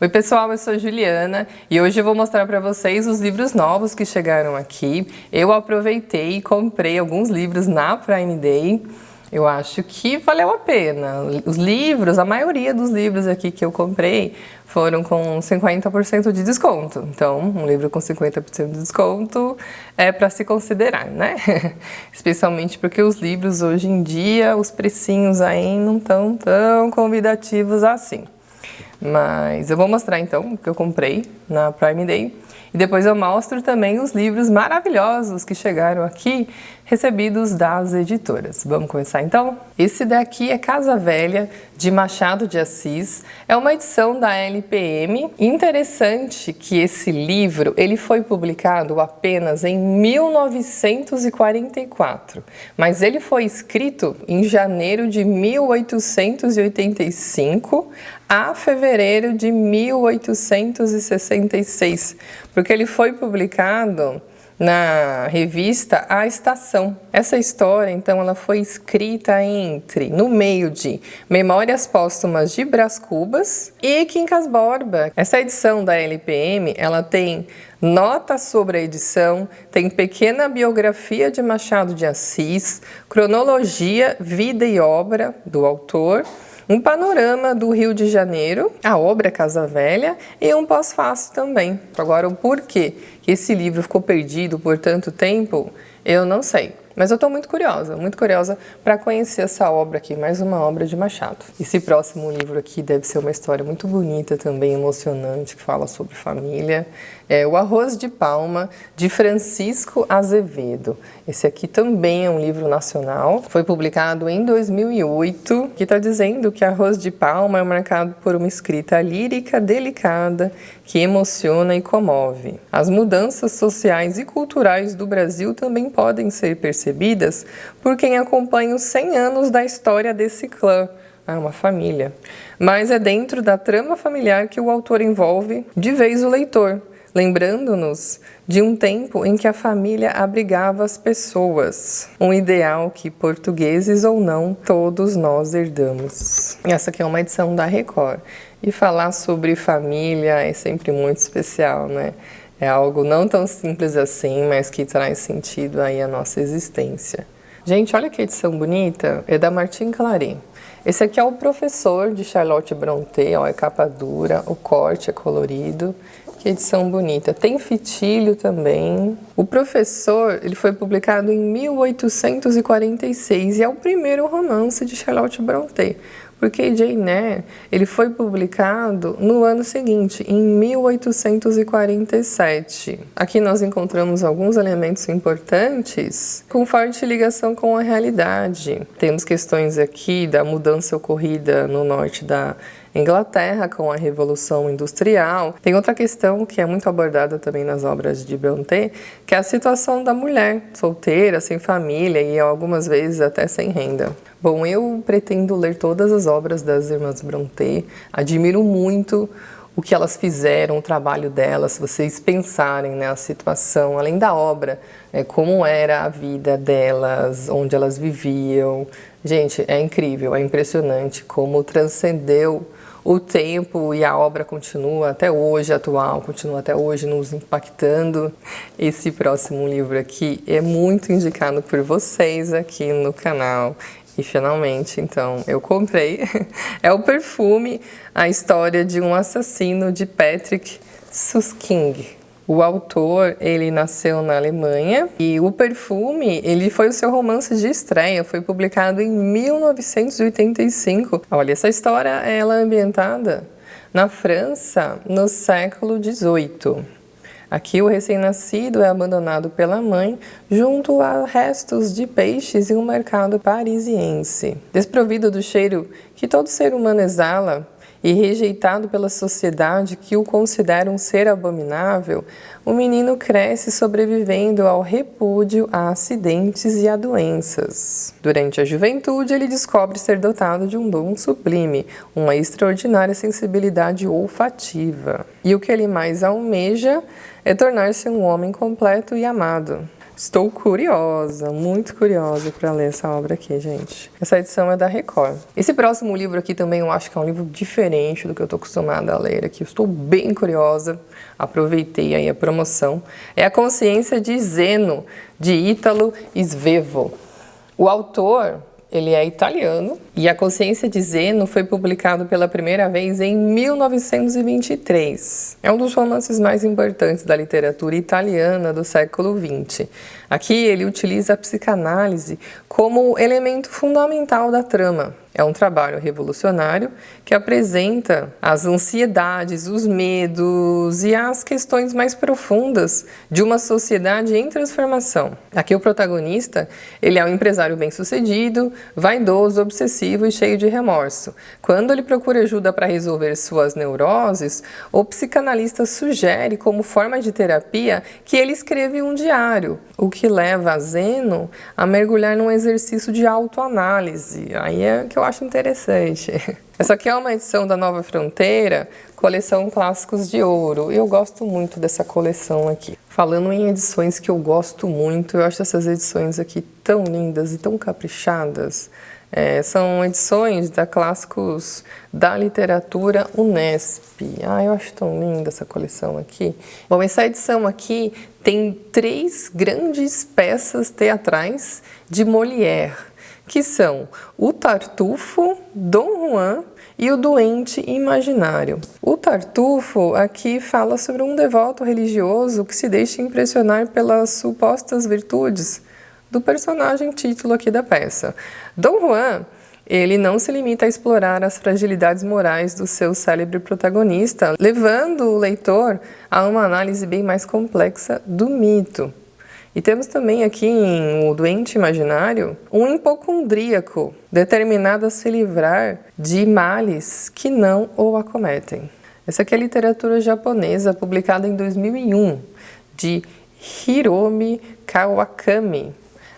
Oi pessoal, eu sou Juliana e hoje eu vou mostrar para vocês os livros novos que chegaram aqui. Eu aproveitei e comprei alguns livros na Prime Day. Eu acho que valeu a pena. Os livros, a maioria dos livros aqui que eu comprei foram com 50% de desconto. Então, um livro com 50% de desconto é para se considerar, né? Especialmente porque os livros hoje em dia, os precinhos aí não estão tão convidativos assim. Mas eu vou mostrar então o que eu comprei na Prime Day e depois eu mostro também os livros maravilhosos que chegaram aqui, recebidos das editoras. Vamos começar então? Esse daqui é Casa Velha, de Machado de Assis. É uma edição da LPM. Interessante que esse livro ele foi publicado apenas em 1944, mas ele foi escrito em janeiro de 1885 a fevereiro de 1866, porque ele foi publicado na revista A Estação. Essa história, então, ela foi escrita no meio de Memórias Póstumas de Brás Cubas e Quincas Borba. Essa edição da LPM, ela tem nota sobre a edição, tem pequena biografia de Machado de Assis, cronologia, vida e obra do autor, um panorama do Rio de Janeiro, a obra Casa Velha e um pós-fácil também. Agora, o porquê que esse livro ficou perdido por tanto tempo, eu não sei. Mas eu estou muito curiosa para conhecer essa obra aqui, mais uma obra de Machado. Esse próximo livro aqui deve ser uma história muito bonita também, emocionante, que fala sobre família. É O Arroz de Palma, de Francisco Azevedo. Esse aqui também é um livro nacional, foi publicado em 2008, que está dizendo que Arroz de Palma é marcado por uma escrita lírica, delicada, que emociona e comove. As mudanças sociais e culturais do Brasil também podem ser percebidas por quem acompanha os 100 anos da história desse clã, uma família. Mas é dentro da trama familiar que o autor envolve de vez o leitor, lembrando-nos de um tempo em que a família abrigava as pessoas, um ideal que, portugueses ou não, todos nós herdamos. Essa aqui é uma edição da Record, e falar sobre família é sempre muito especial, né? É algo não tão simples assim, mas que traz sentido aí à nossa existência. Gente, olha que edição bonita, é da Martin Claret. Esse aqui é o Professor, de Charlotte Brontë, ó, é capa dura, o corte é colorido. Que edição bonita. Tem fitilho também. O Professor, ele foi publicado em 1846 e é o primeiro romance de Charlotte Brontë. Porque Jane Eyre, ele foi publicado no ano seguinte, em 1847. Aqui nós encontramos alguns elementos importantes com forte ligação com a realidade. Temos questões aqui da mudança ocorrida no norte da Inglaterra com a Revolução Industrial. Tem outra questão que é muito abordada também nas obras de Brontë, que é a situação da mulher solteira, sem família e algumas vezes até sem renda. Bom, eu pretendo ler todas as obras das irmãs Brontë, admiro muito o que elas fizeram, o trabalho delas, se vocês pensarem, né, a situação, além da obra, como era a vida delas, onde elas viviam. Gente, é incrível, é impressionante como transcendeu o tempo e a obra continua até hoje, atual, continua até hoje nos impactando. Esse próximo livro aqui é muito indicado por vocês aqui no canal. E finalmente, então, eu comprei. É O Perfume, a história de um assassino de Patrick Süskind. O autor, ele nasceu na Alemanha e O Perfume, ele foi o seu romance de estreia, foi publicado em 1985. Olha, essa história, ela é ambientada na França no século XVIII. Aqui o recém-nascido é abandonado pela mãe junto a restos de peixes em um mercado parisiense. Desprovido do cheiro que todo ser humano exala, e rejeitado pela sociedade que o considera um ser abominável, o menino cresce sobrevivendo ao repúdio, a acidentes e a doenças. Durante a juventude, ele descobre ser dotado de um dom sublime, uma extraordinária sensibilidade olfativa. E o que ele mais almeja é tornar-se um homem completo e amado. Estou curiosa, muito curiosa para ler essa obra aqui, gente. Essa edição é da Record. Esse próximo livro aqui também eu acho que é um livro diferente do que eu estou acostumada a ler aqui. Eu estou bem curiosa, aproveitei aí a promoção. É A Consciência de Zeno, de Ítalo Svevo. O autor, ele é italiano e A Consciência de Zeno foi publicado pela primeira vez em 1923. É um dos romances mais importantes da literatura italiana do século XX. Aqui ele utiliza a psicanálise como elemento fundamental da trama. É um trabalho revolucionário que apresenta as ansiedades, os medos e as questões mais profundas de uma sociedade em transformação. Aqui o protagonista, ele é um empresário bem-sucedido, vaidoso, obsessivo e cheio de remorso. Quando ele procura ajuda para resolver suas neuroses, o psicanalista sugere como forma de terapia que ele escreva um diário, o que leva a Zeno a mergulhar num exercício de autoanálise. Aí é que eu acho interessante. Essa aqui é uma edição da Nova Fronteira, coleção Clássicos de Ouro. Eu gosto muito dessa coleção aqui. Falando em edições que eu gosto muito, eu acho essas edições aqui tão lindas e tão caprichadas. São edições da Clássicos da Literatura Unesp. Eu acho tão linda essa coleção aqui. Bom, essa edição aqui tem 3 grandes peças teatrais de Molière, que são O Tartufo, Dom Juan e O Doente Imaginário. O Tartufo aqui fala sobre um devoto religioso que se deixa impressionar pelas supostas virtudes do personagem título aqui da peça. Dom Juan, ele não se limita a explorar as fragilidades morais do seu célebre protagonista, levando o leitor a uma análise bem mais complexa do mito. E temos também aqui em O Doente Imaginário um hipocondríaco determinado a se livrar de males que não o acometem. Essa aqui é a literatura japonesa, publicada em 2001, de Hiromi Kawakami,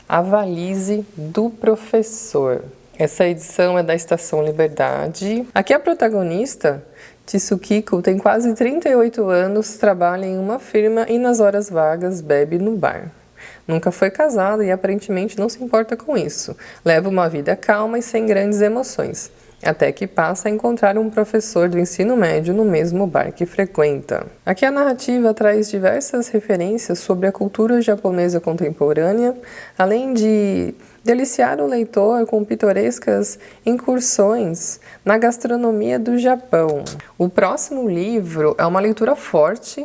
A Valise do Professor. Essa edição é da Estação Liberdade. Aqui a protagonista, Tsukiko, tem quase 38 anos, trabalha em uma firma e nas horas vagas bebe no bar. Nunca foi casada e aparentemente não se importa com isso. Leva uma vida calma e sem grandes emoções, até que passa a encontrar um professor do ensino médio no mesmo bar que frequenta. Aqui a narrativa traz diversas referências sobre a cultura japonesa contemporânea, além de deliciar o leitor com pitorescas incursões na gastronomia do Japão. O próximo livro é uma leitura forte,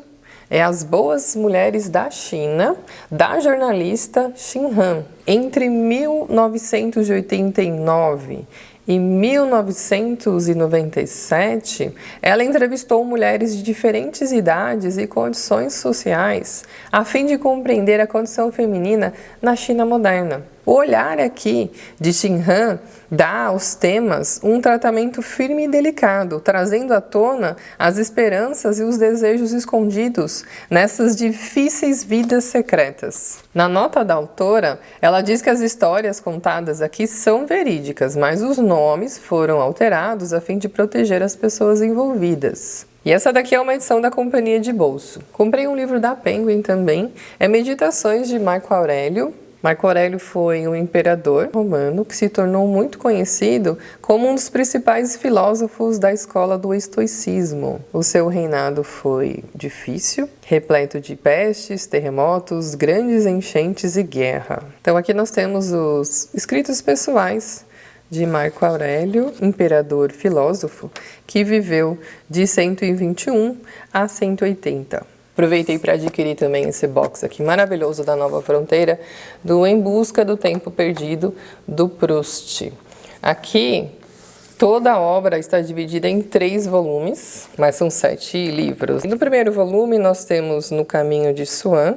é As Boas Mulheres da China, da jornalista Xin Han. Entre 1989 e 1997, ela entrevistou mulheres de diferentes idades e condições sociais, a fim de compreender a condição feminina na China moderna. O olhar aqui de Xin Han dá aos temas um tratamento firme e delicado, trazendo à tona as esperanças e os desejos escondidos nessas difíceis vidas secretas. Na nota da autora, ela diz que as histórias contadas aqui são verídicas, mas os nomes foram alterados a fim de proteger as pessoas envolvidas. E essa daqui é uma edição da Companhia de Bolso. Comprei um livro da Penguin também, é Meditações de Marco Aurélio. Marco Aurélio foi um imperador romano que se tornou muito conhecido como um dos principais filósofos da escola do estoicismo. O seu reinado foi difícil, repleto de pestes, terremotos, grandes enchentes e guerra. Então aqui nós temos os escritos pessoais de Marco Aurélio, imperador filósofo, que viveu de 121 a 180. Aproveitei para adquirir também esse box aqui maravilhoso da Nova Fronteira, do Em Busca do Tempo Perdido, do Proust. Aqui, toda a obra está dividida em 3 volumes, mas são 7 livros. No primeiro volume, nós temos No Caminho de Swan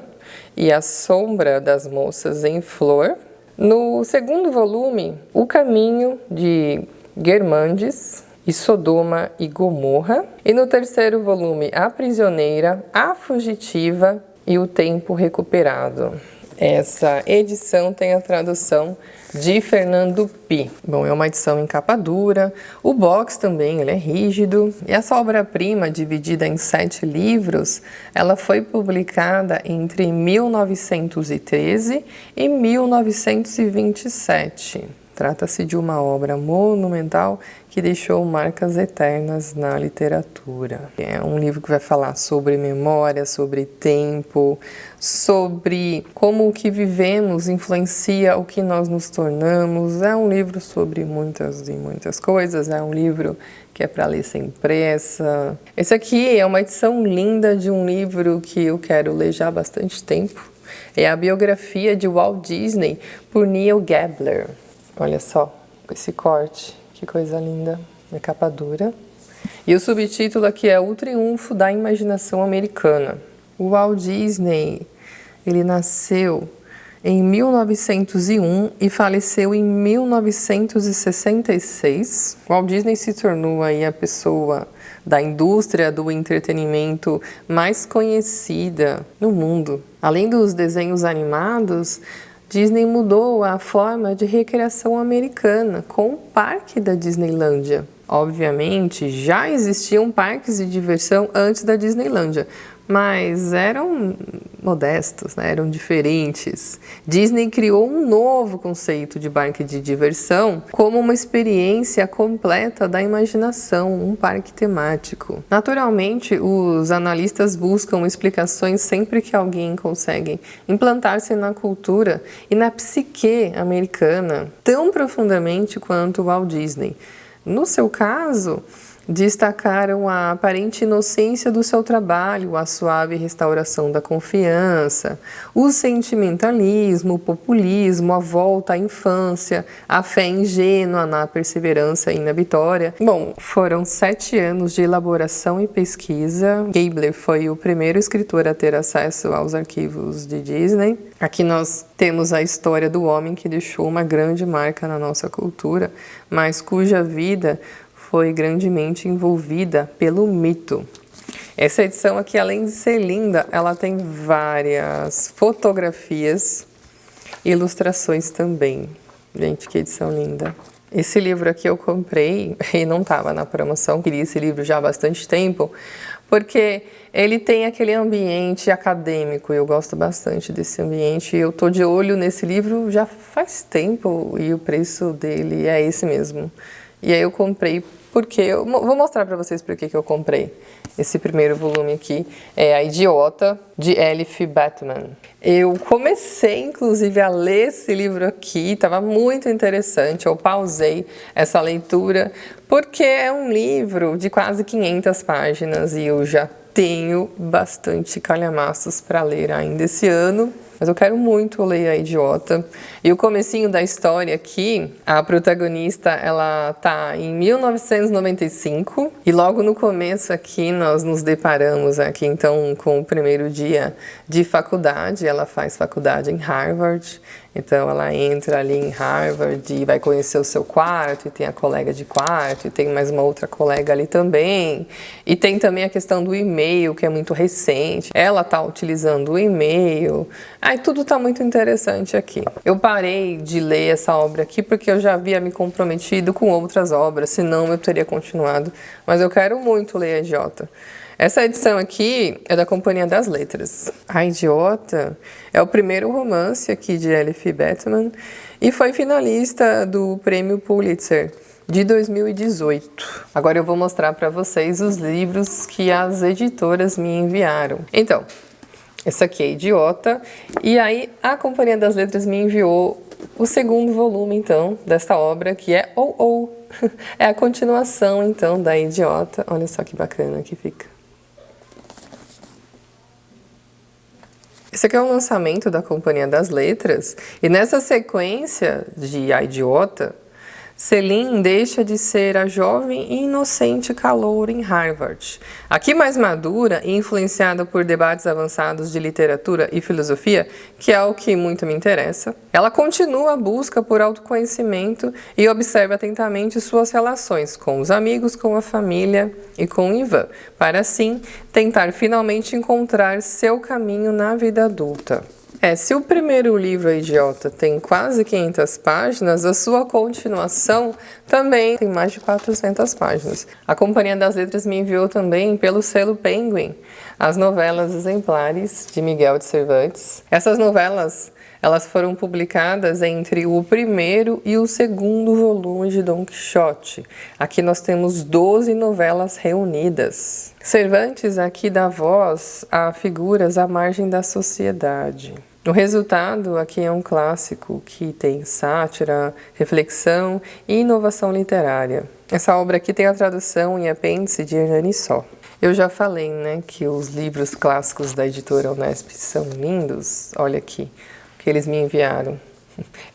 e A Sombra das Moças em Flor. No segundo volume, O Caminho de Guermantes e Sodoma e Gomorra. E no terceiro volume, A Prisioneira, A Fugitiva e O Tempo Recuperado. Essa edição tem a tradução de Fernando Pi. Bom, é uma edição em capa dura, o box também ele é rígido, e essa obra-prima, dividida em 7 livros, ela foi publicada entre 1913 e 1927. Trata-se de uma obra monumental que deixou marcas eternas na literatura. É um livro que vai falar sobre memória, sobre tempo, sobre como o que vivemos influencia o que nós nos tornamos. É um livro sobre muitas e muitas coisas, é um livro que é para ler sem pressa. Esse aqui é uma edição linda de um livro que eu quero ler já há bastante tempo. É a biografia de Walt Disney por Neil Gabler. Olha só, esse corte, que coisa linda, na capa dura. E o subtítulo aqui é O Triunfo da Imaginação Americana. O Walt Disney, ele nasceu em 1901 e faleceu em 1966. O Walt Disney se tornou aí a pessoa da indústria do entretenimento mais conhecida no mundo. Além dos desenhos animados, Disney mudou a forma de recreação americana com o parque da Disneylândia. Obviamente, já existiam parques de diversão antes da Disneylândia, mas eram modestos, né? Eram diferentes. Disney criou um novo conceito de parque de diversão como uma experiência completa da imaginação, um parque temático. Naturalmente, os analistas buscam explicações sempre que alguém consegue implantar-se na cultura e na psique americana tão profundamente quanto Walt Disney. No seu caso, destacaram a aparente inocência do seu trabalho, a suave restauração da confiança, o sentimentalismo, o populismo, a volta à infância, a fé ingênua na perseverança e na vitória. Bom, foram 7 anos de elaboração e pesquisa. Gabler foi o primeiro escritor a ter acesso aos arquivos de Disney. Aqui nós temos a história do homem que deixou uma grande marca na nossa cultura, mas cuja vida foi grandemente envolvida pelo mito. Essa edição aqui, além de ser linda, ela tem várias fotografias e ilustrações também. Gente, que edição linda. Esse livro aqui eu comprei e não estava na promoção, queria esse livro já há bastante tempo, porque ele tem aquele ambiente acadêmico, eu gosto bastante desse ambiente, eu tô de olho nesse livro já faz tempo e o preço dele é esse mesmo. E aí eu comprei porque eu vou mostrar para vocês por que eu comprei. Esse primeiro volume aqui é A Idiota, de Elif Batuman. Eu comecei, inclusive, a ler esse livro aqui, estava muito interessante. Eu pausei essa leitura, porque é um livro de quase 500 páginas e eu já tenho bastante calhamaços para ler ainda esse ano. Mas eu quero muito ler A Idiota. E o comecinho da história aqui, a protagonista, ela tá em 1995. E logo no começo aqui, nós nos deparamos aqui, então, com o primeiro dia de faculdade. Ela faz faculdade em Harvard. Então, ela entra ali em Harvard e vai conhecer o seu quarto, e tem a colega de quarto, e tem mais uma outra colega ali também. E tem também a questão do e-mail, que é muito recente. Ela tá utilizando o e-mail. Aí tudo tá muito interessante aqui. Eu parei de ler essa obra aqui porque eu já havia me comprometido com outras obras, senão eu teria continuado. Mas eu quero muito ler A Idiota. Essa edição aqui é da Companhia das Letras. A Idiota é o primeiro romance aqui de Elif Batuman e foi finalista do Prêmio Pulitzer de 2018. Agora eu vou mostrar para vocês os livros que as editoras me enviaram. Então, essa aqui é Idiota, e aí a Companhia das Letras me enviou o segundo volume, então, desta obra, que é Oh Oh. É a continuação, então, da Idiota. Olha só que bacana que fica. Esse aqui é o lançamento da Companhia das Letras, e nessa sequência de A Idiota, Celine deixa de ser a jovem e inocente caloura em Harvard. Aqui mais madura e influenciada por debates avançados de literatura e filosofia, que é o que muito me interessa, ela continua a busca por autoconhecimento e observa atentamente suas relações com os amigos, com a família e com Ivan, para assim tentar finalmente encontrar seu caminho na vida adulta. Se o primeiro livro, A Idiota, tem quase 500 páginas, a sua continuação também tem mais de 400 páginas. A Companhia das Letras me enviou também, pelo selo Penguin, as novelas exemplares de Miguel de Cervantes. Essas novelas, elas foram publicadas entre o primeiro e o segundo volume de Dom Quixote. Aqui nós temos 12 novelas reunidas. Cervantes aqui dá voz a figuras à margem da sociedade. O resultado aqui é um clássico que tem sátira, reflexão e inovação literária. Essa obra aqui tem a tradução em apêndice de Hernani Só. Eu já falei, né, que os livros clássicos da editora Unesp são lindos. Olha aqui o que eles me enviaram.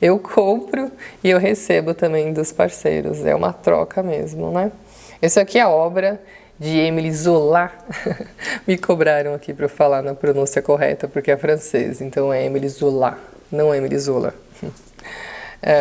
Eu compro e eu recebo também dos parceiros. É uma troca mesmo, né? Esse aqui é a obra de Émile Zola. Me cobraram aqui para eu falar na pronúncia correta, porque é francês, então é Émile Zola, não Émile Zola.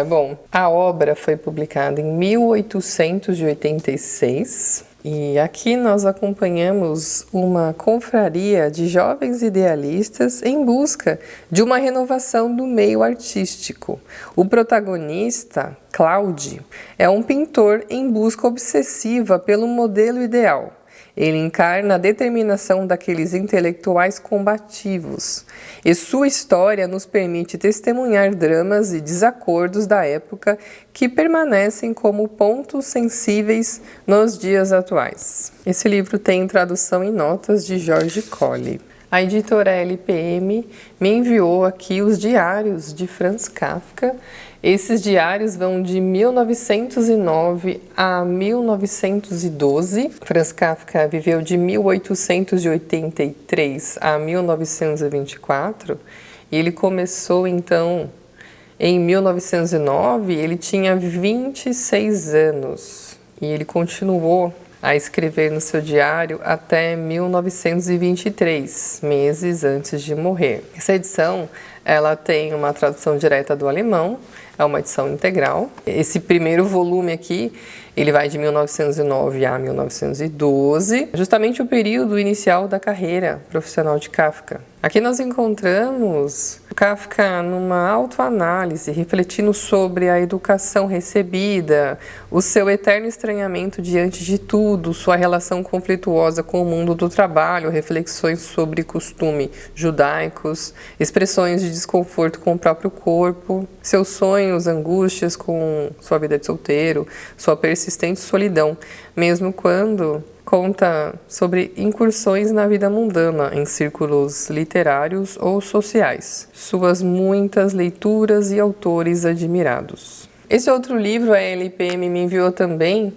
Bom, a obra foi publicada em 1886 e aqui nós acompanhamos uma confraria de jovens idealistas em busca de uma renovação do meio artístico. O protagonista, Claude, é um pintor em busca obsessiva pelo modelo ideal. Ele encarna a determinação daqueles intelectuais combativos, e sua história nos permite testemunhar dramas e desacordos da época que permanecem como pontos sensíveis nos dias atuais. Esse livro tem tradução em notas de Jorge Colli. A editora LPM me enviou aqui os diários de Franz Kafka. Esses diários vão de 1909 a 1912. Franz Kafka viveu de 1883 a 1924 e ele começou então em 1909, ele tinha 26 anos e ele continuou a escrever no seu diário até 1923, meses antes de morrer. Essa edição, ela tem uma tradução direta do alemão, é uma edição integral. Esse primeiro volume aqui, ele vai de 1909 a 1912, justamente o período inicial da carreira profissional de Kafka. Aqui nós encontramos Kafka numa autoanálise, refletindo sobre a educação recebida, o seu eterno estranhamento diante de tudo, sua relação conflituosa com o mundo do trabalho, reflexões sobre costumes judaicos, expressões de desconforto com o próprio corpo, seus sonhos, angústias com sua vida de solteiro, sua persistente solidão, mesmo quando conta sobre incursões na vida mundana, em círculos literários ou sociais, suas muitas leituras e autores admirados. Esse outro livro, a LPM me enviou também,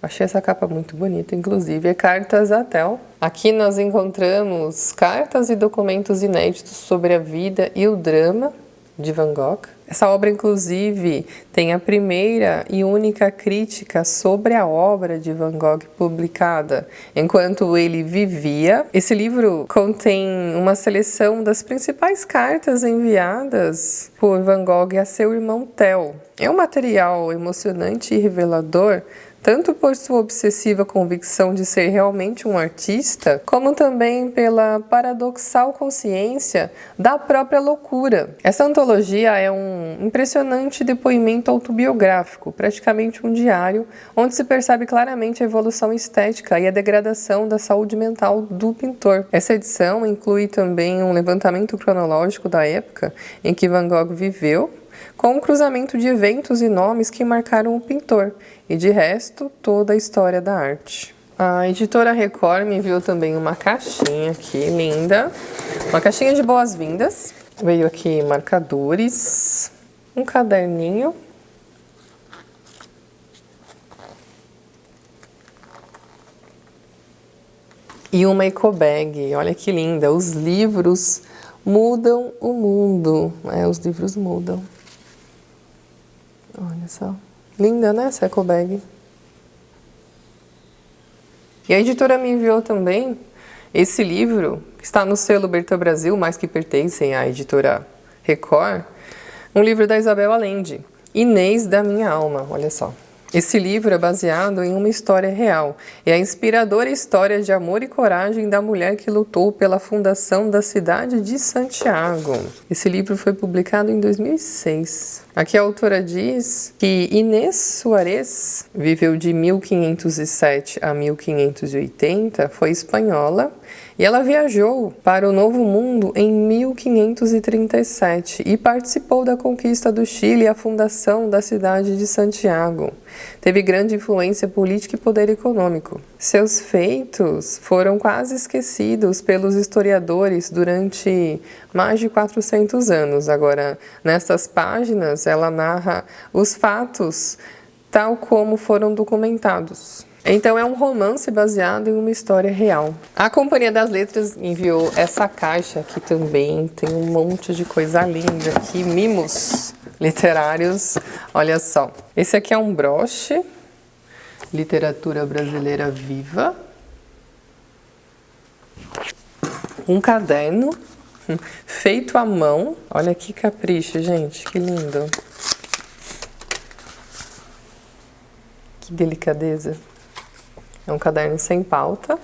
achei essa capa muito bonita, inclusive, é Cartas a Tel. Aqui nós encontramos cartas e documentos inéditos sobre a vida e o drama de Van Gogh. Essa obra, inclusive, tem a primeira e única crítica sobre a obra de Van Gogh publicada enquanto ele vivia. Esse livro contém uma seleção das principais cartas enviadas por Van Gogh a seu irmão Theo. É um material emocionante e revelador, tanto por sua obsessiva convicção de ser realmente um artista, como também pela paradoxal consciência da própria loucura. Essa antologia é um impressionante depoimento autobiográfico, praticamente um diário, onde se percebe claramente a evolução estética e a degradação da saúde mental do pintor. Essa edição inclui também um levantamento cronológico da época em que Van Gogh viveu, com um cruzamento de eventos e nomes que marcaram o pintor, e de resto, toda a história da arte. A editora Record me enviou também uma caixinha aqui, linda, uma caixinha de boas-vindas. Veio aqui marcadores, um caderninho, e uma ecobag. Olha que linda, os livros mudam o mundo, os livros mudam. Olha só, linda, né, essa ecobag? E a editora me enviou também esse livro, que está no selo Bertrand Brasil, mas que pertencem à editora Record, um livro da Isabel Allende, Inês da Minha Alma, olha só. Esse livro é baseado em uma história real. É a inspiradora história de amor e coragem da mulher que lutou pela fundação da cidade de Santiago. Esse livro foi publicado em 2006. Aqui a autora diz que Inés Suárez viveu de 1507 a 1580, foi espanhola, e ela viajou para o Novo Mundo em 1537 e participou da conquista do Chile e a fundação da cidade de Santiago. Teve grande influência política e poder econômico. Seus feitos foram quase esquecidos pelos historiadores durante mais de 400 anos. Agora, nessas páginas, ela narra os fatos tal como foram documentados. Então é um romance baseado em uma história real. A Companhia das Letras enviou essa caixa aqui também, tem um monte de coisa linda aqui, mimos literários, olha só. Esse aqui é um broche, Literatura Brasileira Viva. Um caderno, feito à mão, olha que capricho, gente, que lindo. Que delicadeza. É um caderno sem pauta.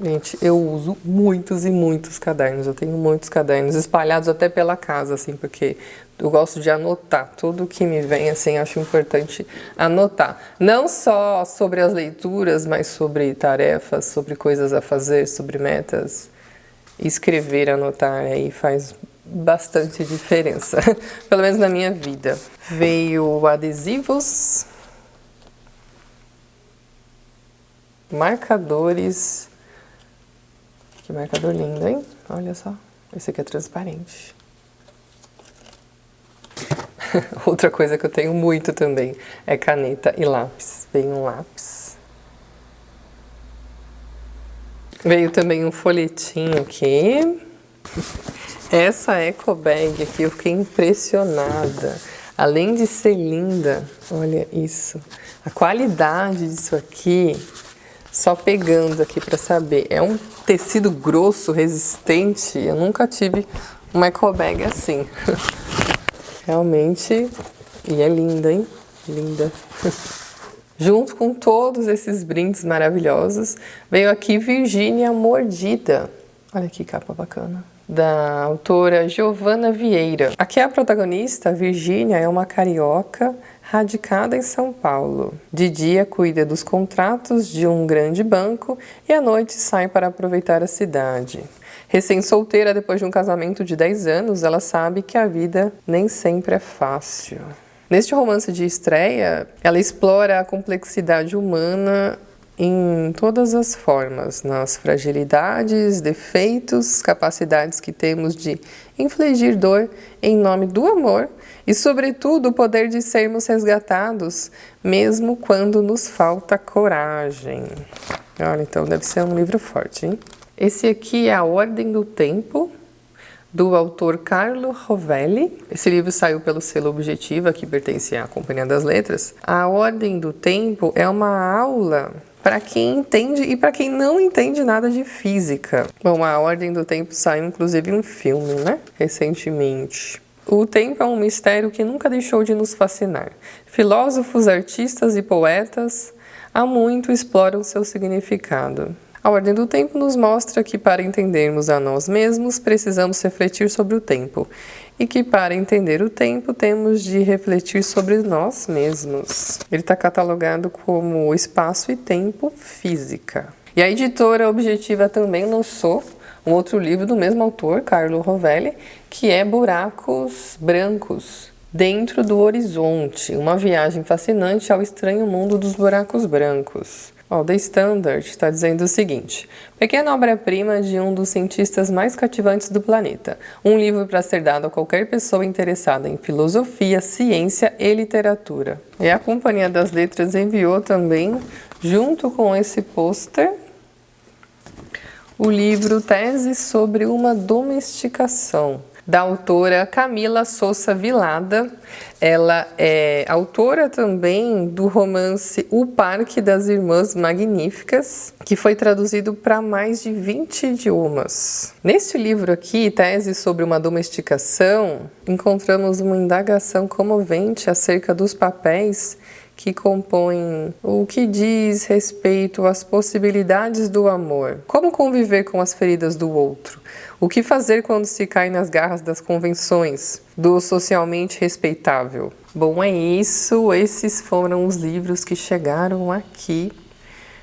Gente, eu uso muitos e muitos cadernos. Eu tenho muitos cadernos espalhados até pela casa, assim, porque eu gosto de anotar. Tudo que me vem, assim, acho importante anotar. Não só sobre as leituras, mas sobre tarefas, sobre coisas a fazer, sobre metas. Escrever, anotar, aí faz bastante diferença. Pelo menos na minha vida. Veio adesivos, marcadores. Que marcador lindo, hein? Olha só. Esse aqui é transparente. Outra coisa que eu tenho muito também é caneta e lápis. Veio um lápis. Veio também um folhetinho aqui. Essa eco bag aqui, eu fiquei impressionada. Além de ser linda, olha isso. A qualidade disso aqui... Só pegando aqui para saber, é um tecido grosso, resistente, eu nunca tive uma eco bag assim. Realmente, e é linda, hein? Linda. Junto com todos esses brindes maravilhosos, veio aqui Virgínia Mordida. Olha que capa bacana. Da autora Giovana Vieira. Aqui a protagonista, Virgínia, é uma carioca radicada em São Paulo. De dia cuida dos contratos de um grande banco e à noite sai para aproveitar a cidade. Recém-solteira depois de um casamento de 10 anos, ela sabe que a vida nem sempre é fácil. Neste romance de estreia, ela explora a complexidade humana em todas as formas, nas fragilidades, defeitos, capacidades que temos de infligir dor em nome do amor e, sobretudo, o poder de sermos resgatados, mesmo quando nos falta coragem. Olha, então deve ser um livro forte, hein? Esse aqui é A Ordem do Tempo, do autor Carlo Rovelli. Esse livro saiu pelo selo Objetiva, que pertence à Companhia das Letras. A Ordem do Tempo é uma aula para quem entende e para quem não entende nada de física. Bom, A Ordem do Tempo saiu inclusive um filme, né? Recentemente. O tempo é um mistério que nunca deixou de nos fascinar. Filósofos, artistas e poetas há muito exploram seu significado. A Ordem do Tempo nos mostra que para entendermos a nós mesmos, precisamos refletir sobre o tempo. E que para entender o tempo, temos de refletir sobre nós mesmos. Ele está catalogado como Espaço e Tempo Física. E a editora Objetiva também lançou um outro livro do mesmo autor, Carlo Rovelli, que é Buracos Brancos, Dentro do Horizonte, uma viagem fascinante ao estranho mundo dos buracos brancos. The Standard está dizendo o seguinte: pequena obra-prima de um dos cientistas mais cativantes do planeta. Um livro para ser dado a qualquer pessoa interessada em filosofia, ciência e literatura. E a Companhia das Letras enviou também, junto com esse pôster, o livro Tese sobre uma Domesticação, da autora Camila Sousa Vilada. Ela é autora também do romance O Parque das Irmãs Magníficas, que foi traduzido para mais de 20 idiomas. Neste livro aqui, Tese sobre uma Domesticação, encontramos uma indagação comovente acerca dos papéis que compõem o que diz respeito às possibilidades do amor. Como conviver com as feridas do outro? O que fazer quando se cai nas garras das convenções, do socialmente respeitável? Bom, é isso. Esses foram os livros que chegaram aqui.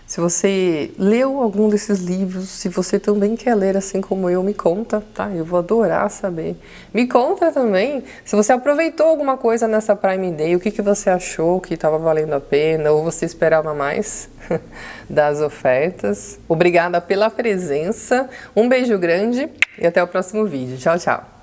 Se você leu algum desses livros, se você também quer ler assim como eu, me conta, tá? Eu vou adorar saber. Me conta também se você aproveitou alguma coisa nessa Prime Day, o que você achou que estava valendo a pena, ou você esperava mais das ofertas. Obrigada pela presença, um beijo grande e até o próximo vídeo. Tchau, tchau!